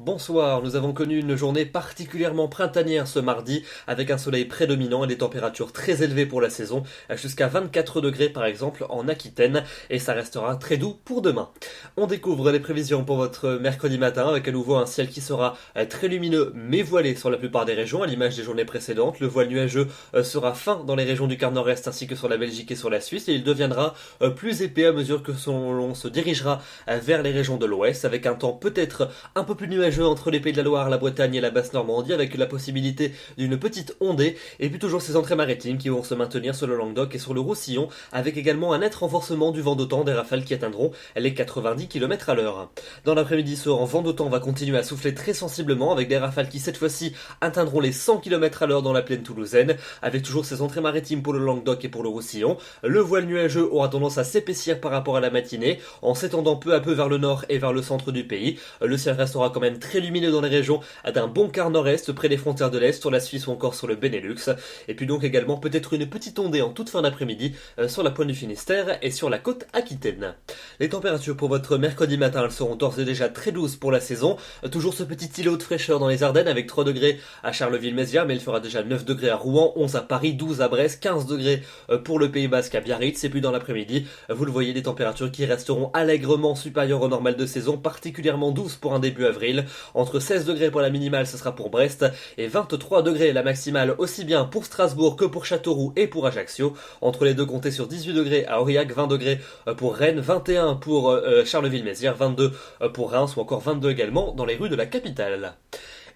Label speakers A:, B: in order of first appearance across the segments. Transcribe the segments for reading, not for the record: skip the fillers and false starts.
A: Bonsoir, nous avons connu une journée particulièrement printanière ce mardi, avec un soleil prédominant et des températures très élevées pour la saison, jusqu'à 24 degrés par exemple en Aquitaine, et ça restera très doux pour demain. On découvre les prévisions pour votre mercredi matin, avec à nouveau un ciel qui sera très lumineux mais voilé sur la plupart des régions, à l'image des journées précédentes. Le voile nuageux sera fin dans les régions du quart nord-est ainsi que sur la Belgique et sur la Suisse, et il deviendra plus épais à mesure que l'on se dirigera vers les régions de l'ouest, avec un temps peut-être un peu plus nuageux entre les Pays de la Loire, la Bretagne et la Basse-Normandie, avec la possibilité d'une petite ondée, et puis toujours ces entrées maritimes qui vont se maintenir sur le Languedoc et sur le Roussillon, avec également un net renforcement du vent d'autant, des rafales qui atteindront les 90 km à l'heure. Dans l'après-midi, ce vent d'autant va continuer à souffler très sensiblement, avec des rafales qui cette fois-ci atteindront les 100 km à l'heure dans la plaine toulousaine, avec toujours ces entrées maritimes pour le Languedoc et pour le Roussillon. Le voile nuageux aura tendance à s'épaissir par rapport à la matinée, en s'étendant peu à peu vers le nord et vers le centre du pays. Le ciel restera quand même très lumineux dans les régions d'un bon quart nord-est, près des frontières de l'Est, sur la Suisse ou encore sur le Benelux. Et puis donc également peut-être une petite ondée en toute fin d'après-midi sur la pointe du Finistère et sur la côte aquitaine. Les températures pour votre mercredi matin, elles seront d'ores et déjà très douces pour la saison. Toujours ce petit îlot de fraîcheur dans les Ardennes avec 3 degrés à Charleville-Mézières, mais il fera déjà 9 degrés à Rouen, 11 à Paris, 12 à Brest, 15 degrés pour le Pays Basque à Biarritz. Et puis dans l'après-midi, vous le voyez, des températures qui resteront allègrement supérieures au normal de saison, particulièrement douces pour un début avril. Entre 16 degrés pour la minimale, ce sera pour Brest, et 23 degrés la maximale, aussi bien pour Strasbourg que pour Châteauroux et pour Ajaccio. Entre les deux, comptez sur 18 degrés à Aurillac, 20 degrés pour Rennes, 21 pour Charleville-Mézières, 22 pour Reims ou encore 22 également dans les rues de la capitale.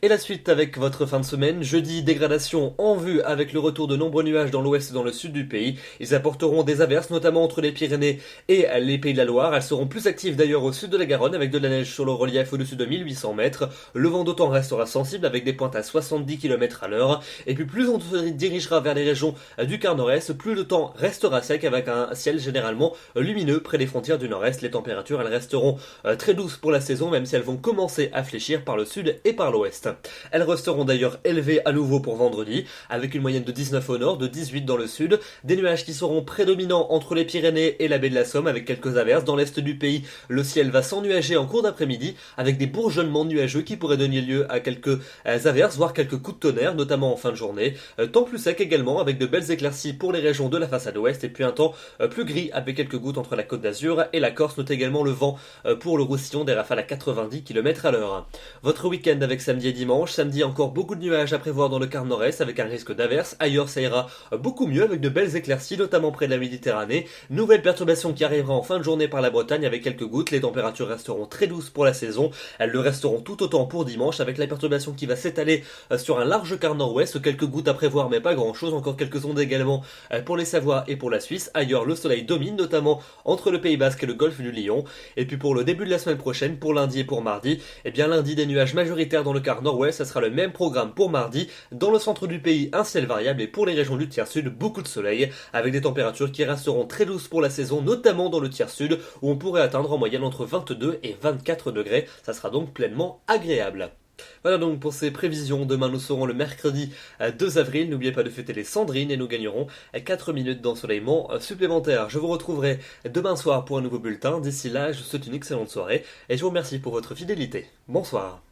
A: Et la suite avec votre fin de semaine. Jeudi, dégradation en vue avec le retour de nombreux nuages dans l'ouest et dans le sud du pays. Ils apporteront des averses, notamment entre les Pyrénées et les Pays de la Loire. Elles seront plus actives d'ailleurs au sud de la Garonne, avec de la neige sur le relief au-dessus de 1800 mètres. Le vent d'autant restera sensible avec des pointes à 70 km à l'heure. Et puis plus on se dirigera vers les régions du quart nord-est, plus le temps restera sec avec un ciel généralement lumineux près des frontières du nord-est. Les températures, elles resteront très douces pour la saison, même si elles vont commencer à fléchir par le sud et par l'ouest. Elles resteront d'ailleurs élevées à nouveau pour vendredi, avec une moyenne de 19 au nord, de 18 dans le sud, des nuages qui seront prédominants entre les Pyrénées et la baie de la Somme, avec quelques averses. Dans l'est du pays, le ciel va s'ennuager en cours d'après-midi, avec des bourgeonnements nuageux qui pourraient donner lieu à quelques averses, voire quelques coups de tonnerre, notamment en fin de journée. Temps plus sec également, avec de belles éclaircies pour les régions de la façade ouest, et puis un temps plus gris, avec quelques gouttes entre la Côte d'Azur et la Corse. Note également le vent pour le Roussillon, des rafales à 90 km à l'heure. Votre week-end avec samedi et dimanche. Samedi, encore beaucoup de nuages à prévoir dans le quart nord-est avec un risque d'averse. Ailleurs, ça ira beaucoup mieux avec de belles éclaircies, notamment près de la Méditerranée. Nouvelle perturbation qui arrivera en fin de journée par la Bretagne avec quelques gouttes. Les températures resteront très douces pour la saison. Elles le resteront tout autant pour dimanche avec la perturbation qui va s'étaler sur un large quart nord-ouest. Quelques gouttes à prévoir, mais pas grand-chose. Encore quelques ondes également pour les Savoies et pour la Suisse. Ailleurs, le soleil domine, notamment entre le Pays Basque et le golfe du Lion. Et puis pour le début de la semaine prochaine, pour lundi et pour mardi, eh bien lundi, des nuages majoritaires dans le quart nord-ouest. Ça sera le même programme pour mardi. Dans le centre du pays, un ciel variable, et pour les régions du tiers sud, beaucoup de soleil, avec des températures qui resteront très douces pour la saison, notamment dans le tiers sud, où on pourrait atteindre en moyenne entre 22 et 24 degrés. Ça sera donc pleinement agréable. Voilà donc pour ces prévisions. Demain nous serons le mercredi 2 avril. N'oubliez pas de fêter les Cendrines et nous gagnerons 4 minutes d'ensoleillement supplémentaire. Je vous retrouverai demain soir pour un nouveau bulletin. D'ici là, je vous souhaite une excellente soirée et je vous remercie pour votre fidélité. Bonsoir.